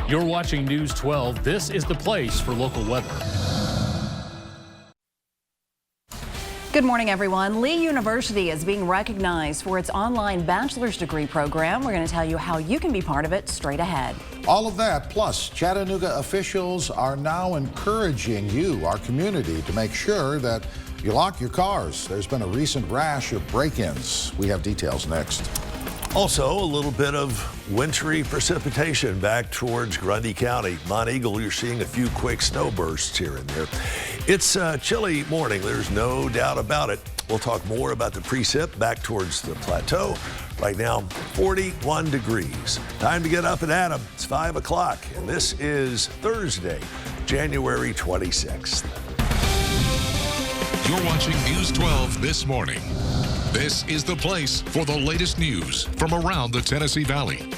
You're watching News 12. This is the place for local weather. Good morning, everyone. Lee University is being recognized for its online bachelor's degree program. We're going to tell you how you can be part of it straight ahead. All of that, plus Chattanooga officials are now encouraging you, our community, to make sure that you lock your cars. There's been a recent rash of break-ins. We have details next. Also, a little bit of wintry precipitation back towards Grundy County. Monteagle, you're seeing a few quick snow bursts here and there. It's a chilly morning, there's no doubt about it. We'll talk more about the precip back towards the plateau. Right now, 41 degrees. Time to get up and at 'em. It's 5 o'clock, and this is Thursday, January 26th. You're watching News 12 this morning. This is the place for the latest news from around the Tennessee Valley.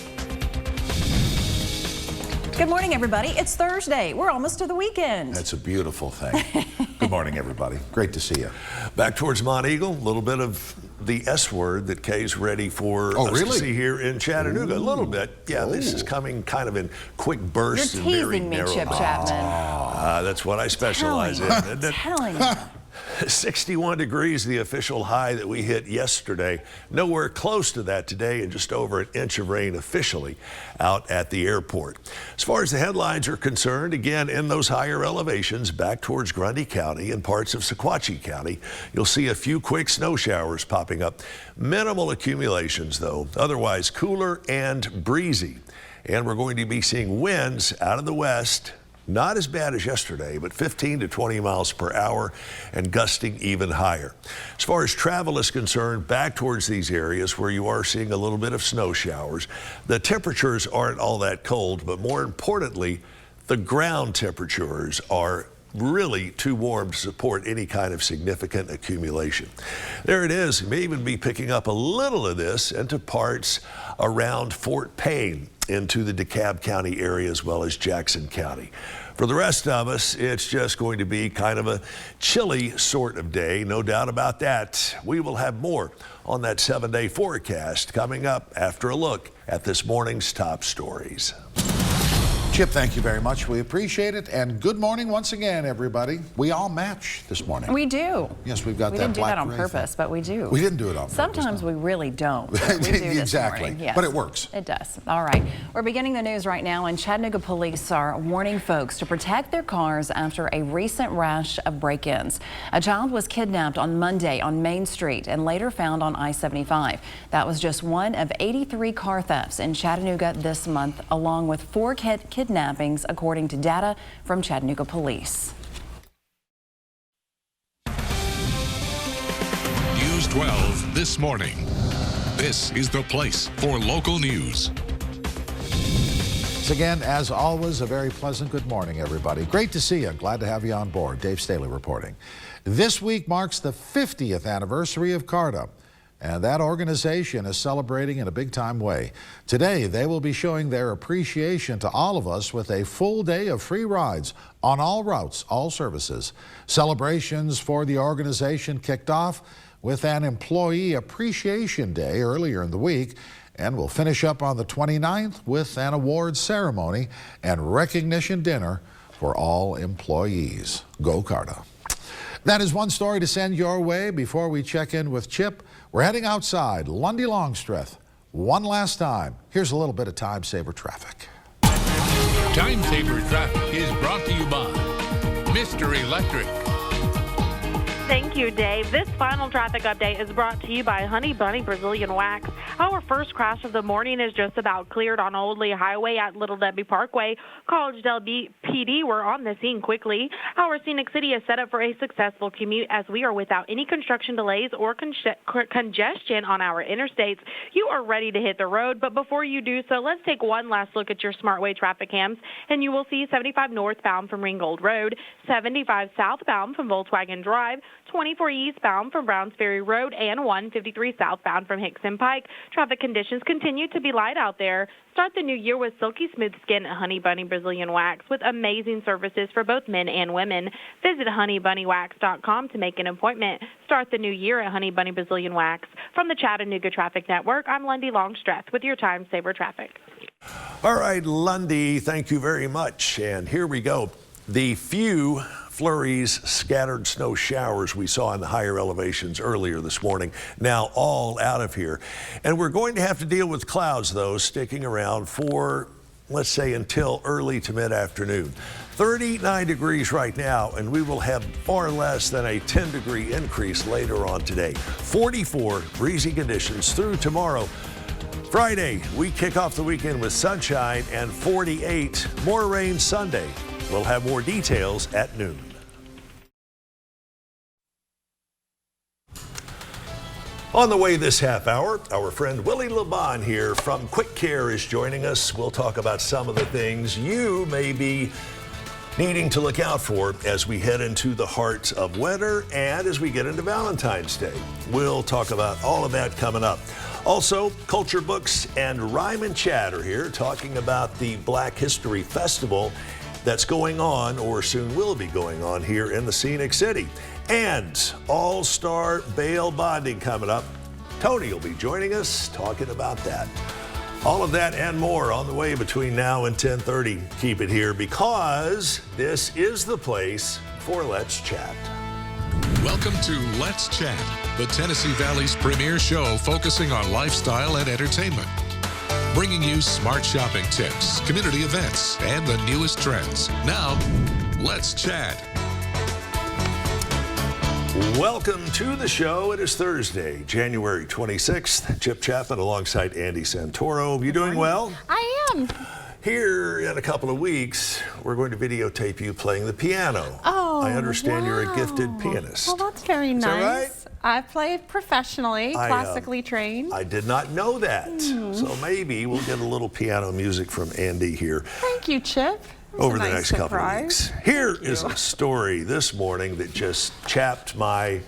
Good morning, everybody. It's Thursday. We're almost to the weekend. That's a beautiful thing. Good morning, everybody. Great to see you. Back towards Monteagle, a little bit of the S word that Kay's ready for us to see here in Chattanooga. A little bit. Yeah, this is coming kind of in quick bursts. You're and very teasing me, narrow. Chip Chapman. That's what I specialize in. I'm telling you. 61 degrees, the official high that we hit yesterday. Nowhere close to that today, and just over an inch of rain officially out at the airport. As far as the headlines are concerned, again, in those higher elevations back towards Grundy County and parts of Sequatchie County, you'll see a few quick snow showers popping up. Minimal accumulations, though. Otherwise, cooler and breezy. And we're going to be seeing winds out of the west. Not as bad as yesterday, but 15 to 20 miles per hour and gusting even higher. As far as travel is concerned, back towards these areas where you are seeing a little bit of snow showers, the temperatures aren't all that cold, but more importantly, the ground temperatures are really too warm to support any kind of significant accumulation. There it is. You may even be picking up a little of this into parts around Fort Payne, into the DeKalb County area as well as Jackson County. For the rest of us, it's just going to be kind of a chilly sort of day, no doubt about that. We will have more on that 7-day forecast coming up after a look at this morning's top stories. Chip, thank you very much. We appreciate it. And good morning once again, everybody. We all match this morning. We do. Yes, we've got we that didn't do black that on gray purpose, thing. but we do. We didn't do it on purpose. Sometimes we really don't. We do this exactly. morning. Yes. But it works. It does. All right. We're beginning the news right now, and Chattanooga police are warning folks to protect their cars after a recent rash of break-ins. A child was kidnapped on Monday on Main Street and later found on I-75. That was just one of 83 car thefts in Chattanooga this month, along with 4 kidnappings, according to data from Chattanooga police. News 12 this morning. This is the place for local news. Once again, as always, a very pleasant good morning, everybody. Great to see you. Glad to have you on board. Dave Staley reporting. This week marks the 50th anniversary of CARTA, and that organization is celebrating in a big-time way. Today, they will be showing their appreciation to all of us with a full day of free rides on all routes, all services. Celebrations for the organization kicked off with an Employee Appreciation Day earlier in the week, and we'll finish up on the 29th with an awards ceremony and recognition dinner for all employees. Go CARTA. That is one story to send your way. Before we check in with Chip, we're heading outside Lundy Longstreth one last time. Here's a little bit of Time Saver traffic. Time Saver traffic is brought to you by Mr. Electric. Thank you, Dave. This final traffic update is brought to you by Honey Bunny Brazilian Wax. Our first crash of the morning is just about cleared on Old Lee Highway at Little Debbie Parkway. Collegedale PD were on the scene quickly. Our scenic city is set up for a successful commute as we are without any construction delays or congestion on our interstates. You are ready to hit the road, but before you do so, let's take one last look at your SmartWay traffic cams, and you will see 75 northbound from Ringgold Road, 75 southbound from Volkswagen Drive, 24 eastbound from Browns Ferry Road, and 153 southbound from Hickson Pike. Traffic conditions continue to be light out there. Start the new year with silky smooth skin at Honey Bunny Brazilian Wax with amazing services for both men and women. Visit honeybunnywax.com to make an appointment. Start the new year at Honey Bunny Brazilian Wax. From the Chattanooga Traffic Network, I'm Lundy Longstreth with your Time Saver Traffic. All right, Lundy, thank you very much. And here we go. The few flurries, scattered snow showers we saw in the higher elevations earlier this morning, now all out of here. And we're going to have to deal with clouds, though, sticking around for, let's say, until early to mid-afternoon. 39 degrees right now, and we will have far less than a 10-degree increase later on today. 44 breezy conditions through tomorrow. Friday, we kick off the weekend with sunshine and 48. More rain Sunday. We'll have more details at noon. On the way this half hour, our friend Willie Laban here from Quick Care is joining us. We'll talk about some of the things you may be needing to look out for as we head into the heart of winter and as we get into Valentine's Day. We'll talk about all of that coming up. Also, Culture Books and Rhyme and Chat are here talking about the Black History Festival that's going on, or soon will be going on, here in the Scenic City. And All-Star Bail Bonding coming up. Tony will be joining us talking about that. All of that and more on the way between now and 10:30. Keep it here because this is the place for Let's Chat. Welcome to Let's Chat, the Tennessee Valley's premier show focusing on lifestyle and entertainment. Bringing you smart shopping tips, community events, and the newest trends. Now, let's chat. Welcome to the show. It is Thursday, January 26th. Chip Chapman alongside Andy Santoro. You doing well? I am. Here in a couple of weeks, we're going to videotape you playing the piano. Oh, I understand you're a gifted pianist. Well, that's very nice. Is that right? I play professionally, classically trained. I did not know that. So maybe we'll get a little piano music from Andy here. Thank you, Chip. Over the next couple of weeks. Here is a story this morning that just chapped my,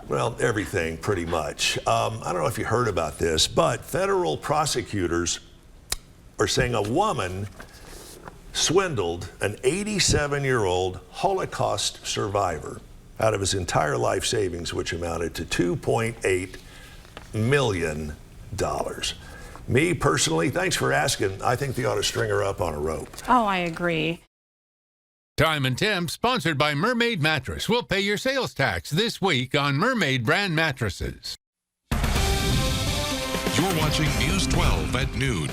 well, everything pretty much. I don't know if you heard about this, but federal prosecutors are saying a woman swindled an 87-year-old Holocaust survivor out of his entire life savings, which amounted to $2.8 million. Me personally, thanks for asking. I think they ought to string her up on a rope. Oh, I agree. Time and Temp, sponsored by Mermaid Mattress. We'll pay your sales tax this week on Mermaid brand mattresses. You're watching News 12 at noon.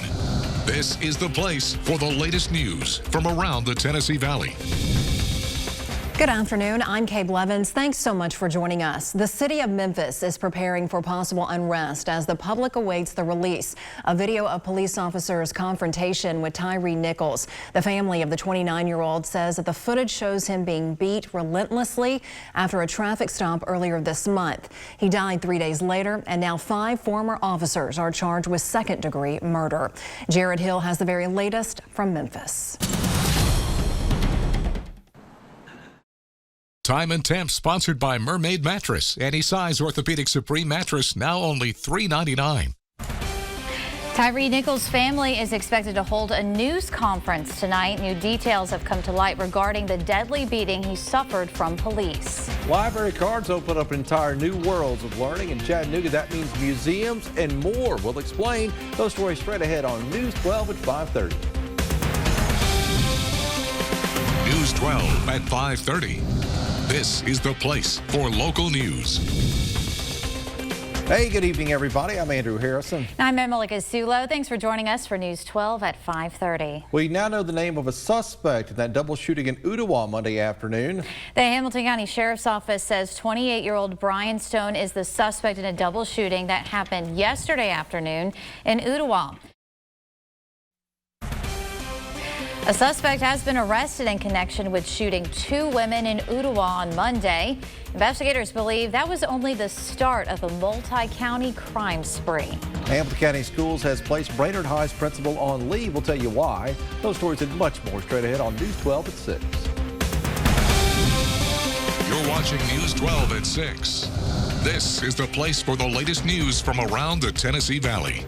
This is the place for the latest news from around the Tennessee Valley. Good afternoon. I'm Kay Blevins. Thanks so much for joining us. The city of Memphis is preparing for possible unrest as the public awaits the release of video of police officers' confrontation with Tyree Nichols. The family of the 29-year-old says that the footage shows him being beat relentlessly after a traffic stop earlier this month. He died 3 days later, and now 5 former officers are charged with second-degree murder. Jared Hill has the very latest from Memphis. Time and Temp, sponsored by Mermaid Mattress. Any size orthopedic Supreme mattress, now only $3.99. Tyree Nichols' family is expected to hold a news conference tonight. New details have come to light regarding the deadly beating he suffered from police. Library cards open up entire new worlds of learning in Chattanooga. That means museums and more. We'll explain those stories straight ahead on News 12 at 5:30. News 12 at 5:30. This is the place for local news. Hey, good evening, everybody. I'm Andrew Harrison. I'm Emily Cassulo. Thanks for joining us for News 12 at 5:30. We now know the name of a suspect in that double shooting in Ooltewah Monday afternoon. The Hamilton County Sheriff's Office says 28-year-old Brian Stone is the suspect in a double shooting that happened yesterday afternoon in Ooltewah. A suspect has been arrested in connection with shooting 2 women in Ooltewah on Monday. Investigators believe that was only the start of a multi-county crime spree. Hamilton County Schools has placed Brainerd High's principal on leave. We'll tell you why. Those stories and much more straight ahead on News 12 at 6. You're watching News 12 at 6. This is the place for the latest news from around the Tennessee Valley.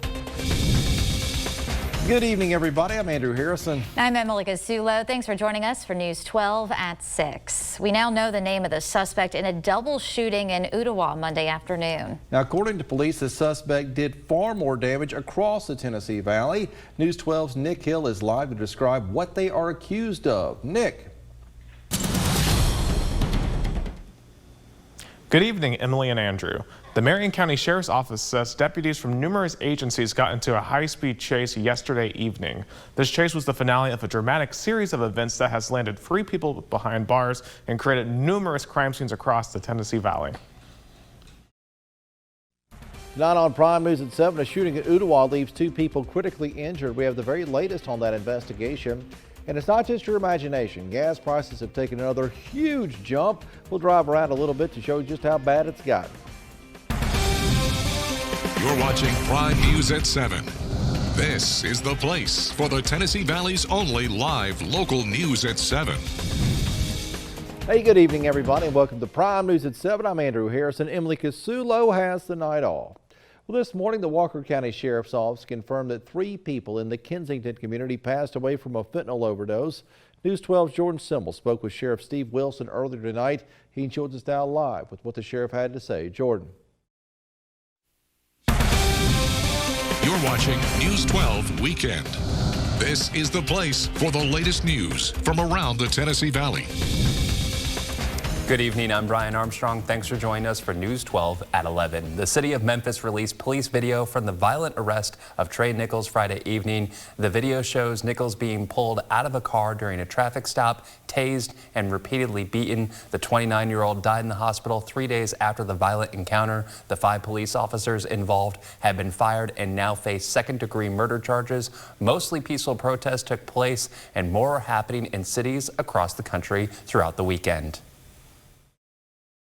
Good evening, everybody. I'm Andrew Harrison. I'm Emily Cassulo. Thanks for joining us for News 12 at 6. We now know the name of the suspect in a double shooting in Ottawa Monday afternoon. Now, according to police, the suspect did far more damage across the Tennessee Valley. News 12's Nick Hill is live to describe what they are accused of. Nick. Good evening, Emily and Andrew. The Marion County Sheriff's Office says deputies from numerous agencies got into a high-speed chase yesterday evening. This chase was the finale of a dramatic series of events that has landed 3 people behind bars and created numerous crime scenes across the Tennessee Valley. Not on Prime News at 7, a shooting at Ottawa leaves 2 people critically injured. We have the very latest on that investigation. And it's not just your imagination. Gas prices have taken another huge jump. We'll drive around a little bit to show you just how bad it's gotten. You're watching Prime News at 7. This is the place for the Tennessee Valley's only live local news at 7. Hey, good evening, everybody, and welcome to Prime News at 7. I'm Andrew Harrison. Emily Cassulo has the night off. Well, this morning, the Walker County Sheriff's Office confirmed that 3 people in the Kensington community passed away from a fentanyl overdose. News 12's Jordan Simmel spoke with Sheriff Steve Wilson earlier tonight. He joins us now live with what the sheriff had to say. Jordan. You're watching News 12 Weekend. This is the place for the latest news from around the Tennessee Valley. Good evening, I'm Brian Armstrong. Thanks for joining us for News 12 at 11. The city of Memphis released police video from the violent arrest of Trey Nichols Friday evening. The video shows Nichols being pulled out of a car during a traffic stop, tased, and repeatedly beaten. The 29-year-old died in the hospital 3 days after the violent encounter. The 5 police officers involved have been fired and now face second-degree murder charges. Mostly peaceful protests took place, and more are happening in cities across the country throughout the weekend.